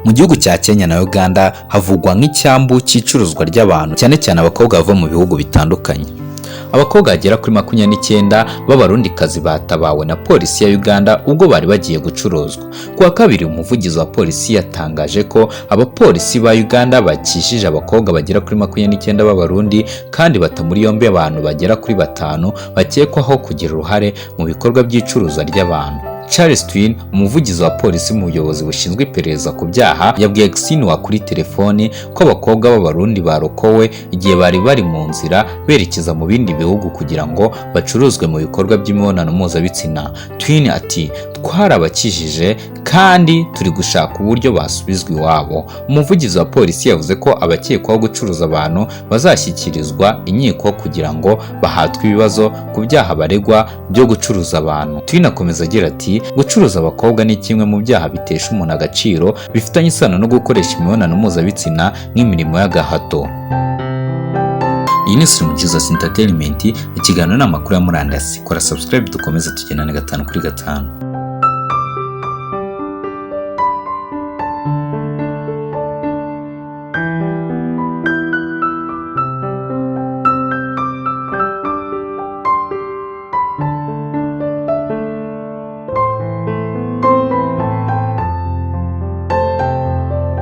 Mu gihugu cya Kenya na Uganda havugwa nk'icyambu cy'icuruzwa ry'abantu cyane cyane abakobwa bava mu bihugu bitandukanye. Abakobwa bagera kuri 29 b'abarundikazi batabawe na polisi ya Uganda ubwo bari bagiye gucuruzwa. Kuwa kabiri umuvugizi wa polisi yatangaje ko abapolisi ba Uganda bakishije abakobwa bagera kuri 29 b'abarundi kandi bata muri yombi abantu bagera kuri 5 bakekwaho kugira uruhare mu bikorwa by'icuruza ry'abantu. Charles Twin, umuvugizi wa polisi mu buyobozi bushinzwe iperereza ku byaha, yabwiye Xinhua kuri telefoni ko abakobwa b'abarundi barokowe igihe bari mu nzira berekeza mu bindi bihugu kugira ngo bacuruzwe mu bikorwa by'imibonano mpuzabitsina. Twin ati twarabakijije kandi turi gushaka uburyo basubizwa iwabo. Umuvugizi wa polisi yavuze ko abakekwaho gucuruza abantu bazashyikirizwa inkiko kugira ngo bahatwe ibibazo ku byaha baregwa byo gucuruza abantu. Twin akomeza agira ati gucuruza abakobwa ni kimwe mu byaha bitesha umuntu agaciro bifitanye isano no gukoresha imibonano mpuzabitsina nk'imirimo y'agahato. Iyi ni Slim Jesus Entertainment, ikiganiro n'amakuru ya murandasi. Kora subscribe dukomeze tugendane 5 kuri 5.